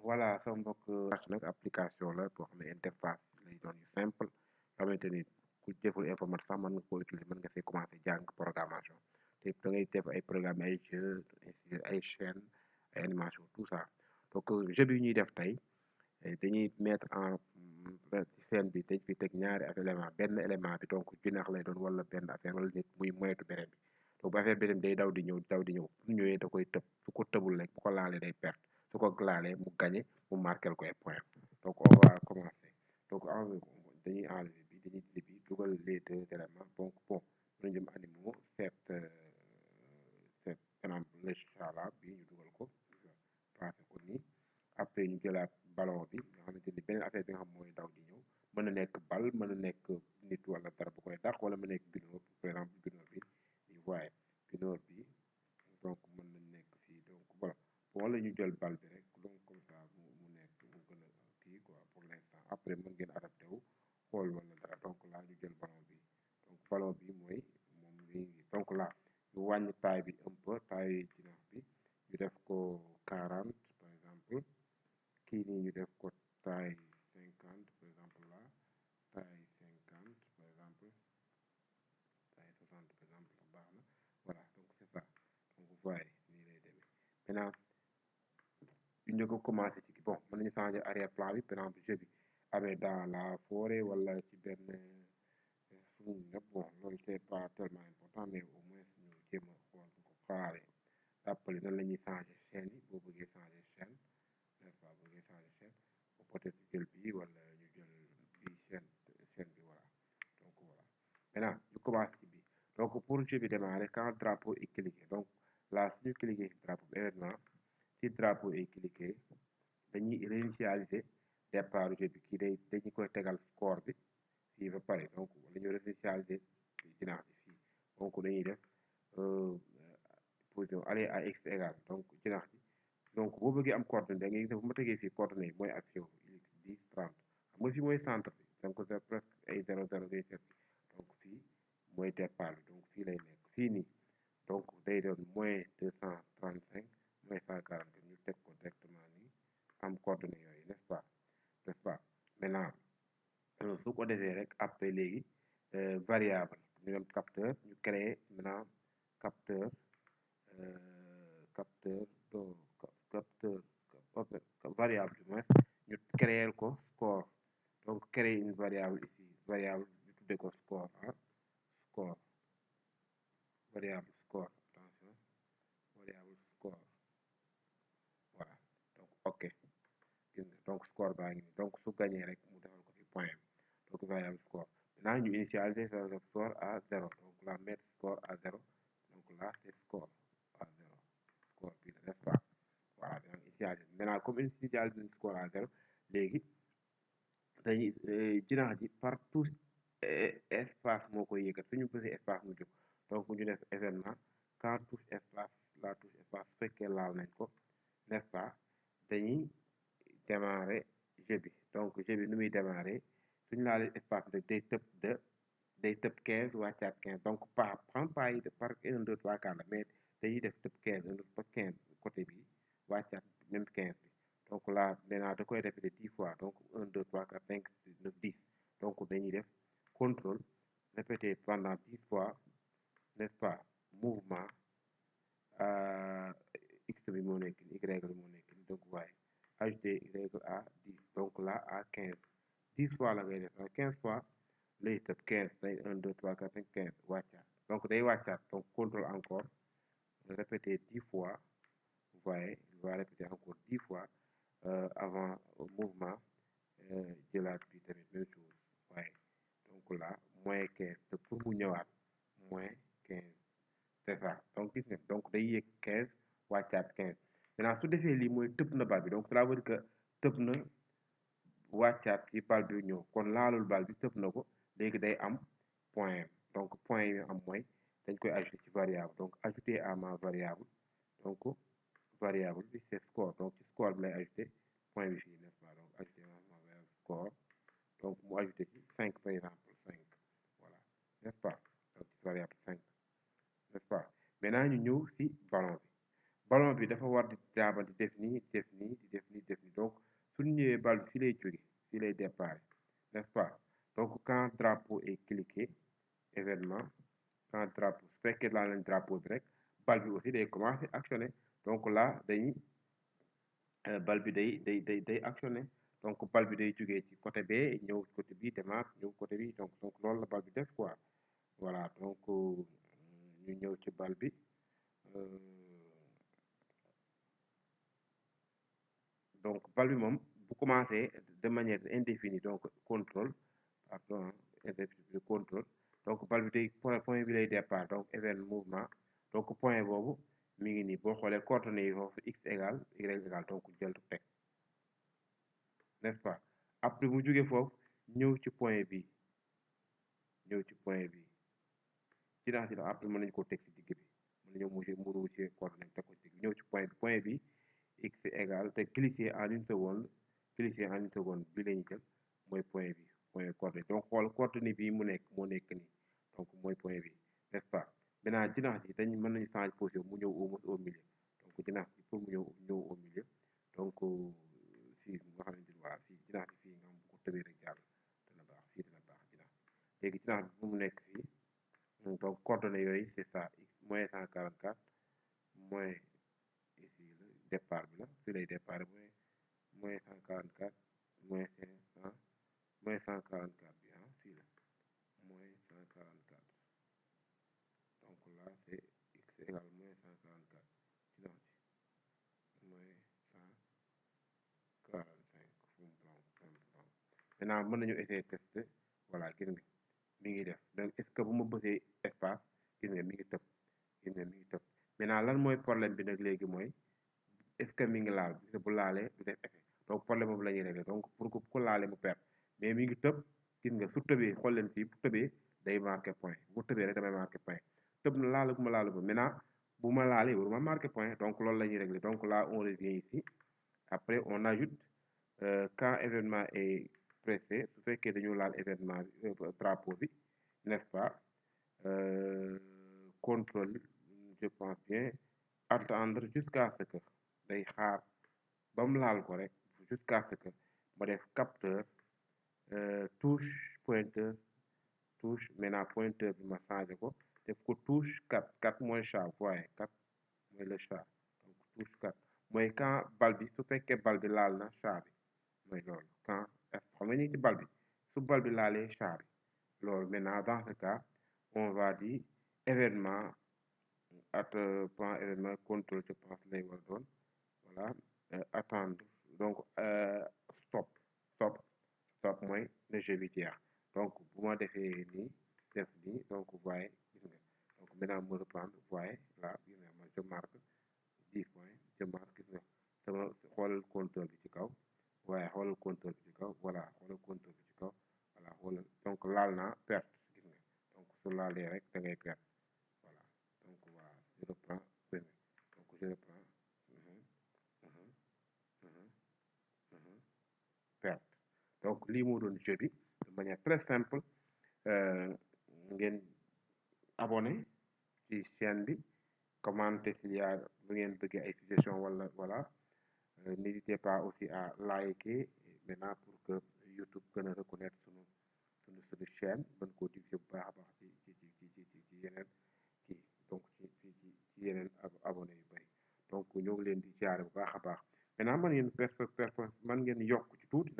voilà sama mbokk nag application la boo xam ne interface lay doon yu simple xamante ni ku jëful informatique sax mën nga koo utiliser mën nga see commencé jàng programmation te da ngay def ay programme ay jeu ay chaîne ay animation tout ça donc jeu bi ñuy def tey dañuy mettre en ci scène bi dañ fi teg ñaari élément benn élément bi donc jinax lay doon wala benn affaire wala nit muy moytu beneen bi donc bu affaire beneen day daw di ñëw bu ñëwee da koy tëb su ko tëbul rek bu ko laalee day perte su ko laalee mu gagné mu marqué ko ay point donc on va commencer donc dañuy enlever bi dañuy dindi bi dugal les deux éléments donc bon ñu jëm animaux cette par exemple le chat là bi ñu dugal ko passé ko nii après ñu jëlaat ballon bi nga xamante ni beneen affaire bi nga xam mooy daw di ñëw mën na nekk bal mën na nekk nit wala dara bu koy dàq wala mu nekk gunóor par exemple gunóor bi ñu voyé gunóor bi donc mën na nekk fii donc voilà wala ñu jël bal bi rek donc comme ça mu nekk mu gën a kii quoi pour l'instant après mën ngeen adapté wu xool wala dara donc là ñu jël ballon bi donc ballon bi mooy moom mi donc là ñu wàññi taille bi un peu taille jinax bi ñu def ko 40 par exemple kii nii ñu def ko taille 50 par exemple là taille 50 par exemple taille 60 par exemple baax na voilà donc c'est ça donc vous voyez nii lay demee maintenant ñu ko commencé ci bon mën nañu changer arrière plan bi par exemple jeu bi amee dans la forêt wala ci benn suñu ñëpp bon loolu c'est pas tellement important mais au moins ñu jéem a xool ko xaaree rappelé nan la ñuy changer chaîne yi boo bëggee changer chaîne n'est-ce pas boo bëggee changer chaîne peut-être jël bii wala ñu jël bii chaîne bi voilà donc voilà maintenant ñu commencé ci bii donc pour jeu bi démarrer quand drapeau est cliqué donc là suñu cliqué drapeau bi événement ci drapeau est cliqué dañuy réinitialiser départ jeu bi kii dañu koy tegal score bi fii ba pare donc wala ñu réinitialiser jinax bi fii donc dañuy def position aller à x égale donc jinax bi donc boo bëggee am coordonnée da ngay gis bu ma tegee fii coordonnée mooy action 10 30 xam nga fii mooy centre bi donc c'est presque ay 0 0 ngay seet donc fii mooy départ bi donc fii lay nekk fii nii donc day doon moins 235 moins 140 ñu teg ko directement nii am coordonnée yooyu n'est-ce pas maintenant su ko defee rek après léegi variable ñu dem capteur ñu créer maintenant capteur variable du moins ñu créer ko score donc créer une variable ici variable ñu tuddee ko score score variable score attention variable score voilà donc ok donc score baa ngi nii donc su gagné rek mu defal ko fi point donc variable score maintenant ñu initialiser le score à 0 donc la mettre score à 0 donc là c'est score à 0 score bi n'est-ce pas voilà donc initialiser maintenant comme initialiser score à 0 léegi dañuy jinax ji par touche espace moo koy yëkkat suñu bësee espace mu jóg donc ñu def événement quand touche espace la touche espace su fekkee laal nañ ko n'est-ce pas dañuy démarrer jeu bi donc jeu bi nu muy démarrer suñu laalee espace bi day tëb 15 wàccaat 15 donc pas yi par 1 2 3 4 la mais dañuy def tëb 15 1 2 ba 15 côté bi wàccaat même 15 bi donc là maintenant da koy répéter 10 fois donc 1 2 3 4 5 6 9 10 donc dañuy def contrôle répéter pendant 10 fois n'est-ce pas mouvement x bi moo nekk y bi moo nekk donc waaye ajouter y à 10 donc là à 15 10 fois la ngay def 15 fois lay tëb 15 day 1 2 3 4 5 15 wàccaat donc day wàccaat donc contrôle encore répéter 10 fois vous voyez il va répéter encore 10 fois avant mouvement jëlaat bi tamit même chose waaye donc là moins 15 te pour mu ñëwaat moins 15 c'est ça donc gis nga donc day yéeg 15 wàccaat 15 maintenant su defee lii mooy tëb na bal bi donc cela veut dire que tëb na wàccaat ci bal bi ñëw kon laalul bal bi tëb na ko léegi day am point donc point yi am mooy dañ koy ajouter ci variable donc ajouter à ma variable donc variable bi c'est score donc ci score bi lay ajouter point bi fii n'est-ce pas donc ajouter à ma variable score donc mu ajouter ci 5 par exemple 5 voilà n'est-ce pas donc ci variable 5 n'est-ce pas maintenant ñu ñëw ci ballon bi ballon bi dafa war di jaabal di def nii def nii di def nii def nii donc suñu ñëwee bal bi fii lay jóge fii lay départ n'est-ce pas donc quand drapeau est cliqué événement quand drapeau su fekkee laa leen drapeau bi rek bal bi aussi day commencer actionner donc là dañuy bal bi day actionner donc bal bi day jógee ci côté bee ñëw côté bii demaat ñëw côté bi donc loolu la bal bi def quoi voilà donc ñu ñëw ci bal bi donc bal bi moom bu commencé de manière indéfinie donc contrôle pardon indéfinie contrôle donc bal bi day point bi lay départ donc événement mouvement donc point boobu mi ngi nii boo xoolee coordonnées yi foofu x égale y égale donc jël teg n'est-ce pas après mu jógee foofu ñëw ci point bi ñëw ci point bi ci après mën nañu ko teg ci digg bi mën nañu mu ci coordonnées teg ko ci digg ñëw ci point bi x égale te glisser en une seconde bi la ñu jël mooy point bi point coordonnée donc xool coordonnée bi mu nekk moo nekk nii donc mooy point bi n'est-ce pas maintenant jinax ji dañ mën nañu changer position mu ñëw au milieu donc jinax ji pour mu ñëw au milieu donc fii nga xamante ni waa fii jinax ji fii nga xam bu ko tëbee rek jàll dana baax fii dana baax jinax léegi jinax bi fu mu nekk fii donc coordonnées yooyu c'est ça x moins 144 moins ici la départ bi la fii lay départ moins 144 moins 500 moins 144 bi fii la moins 144 donc là c'est x égale moins 144 ci nax ji moins 145 fu mu maintenant mën nañu essayer tester voilà gis nga mi ngi def donc est-ce que bu ma bësee espace gis nga mi ngi tëb gis nga mi ngi tëb maintenant lan mooy problème bi nag léegi mooy est-ce que mi ngi laal gis nga bu laalee du def effet donc problème boobu la ñuy régler donc pour que ku laalee mu perte mais mi ngi tëb gis nga su tëbee xool leen fii bu tëbee day marqué point bu tëbee rek damay marqué point tëb na laal bu ma laalu ba maintenant bu ma laalee waruma marqué point donc loolu la ñuy régler donc là on revient ici après on ajoute quand événement est pressé su fekkee dañu laal événement drapeau bi n'est-ce pas contrôle je pense bien attendre jusqu'à ce que day xaar ba mu laal ko rek jusqu'à ce que ma def capteur touche pointeur touche maintenant pointeur bi ma changé ko def ko touche 4 mooy chat voyez 4 mooy le chat donc touche 4 mooy quand bal bi su fekkee bal bi laal na chat bi mooy loolu quand xam nga ni ci bal bi su bal bi laalee chat bi loolu maintenant dans ce cas on va dire événement plan événement contrôle je pense lay war doon voilà attendre donc stop mooy le jeu bi jeex donc bu ma defee nii def nii donc voyez gis nga donc maintenant me reprendre voyez là gis nga man je marque 10 points je marque gis nga sama xoolal compteur bi ci kaw waaye xoolal compteur bi ci kaw voilà xoolal compteur bi ci kaw voilà xoolal donc laal naa perte gis nga donc su laalee rek da ngay perte voilà donc voilà je reprends donc je reprends perte donc lii moo doon jeu bi de manière très simple ngeen abonné ci chaîne bi commenter s'il y a bu ngeen bëggee ay suggestions wala voilà n'hésitez pas aussi à liker maintenant pour que YouTube gën a reconnaître suñu chaîne mën koo diffuser bu baax a baax ci yeneen kii donc ci yeneen abonné yu bari donc ñoo ngi leen di jaare bu baax a baax maintenant man ngeen man ngeen yokk ci tuuti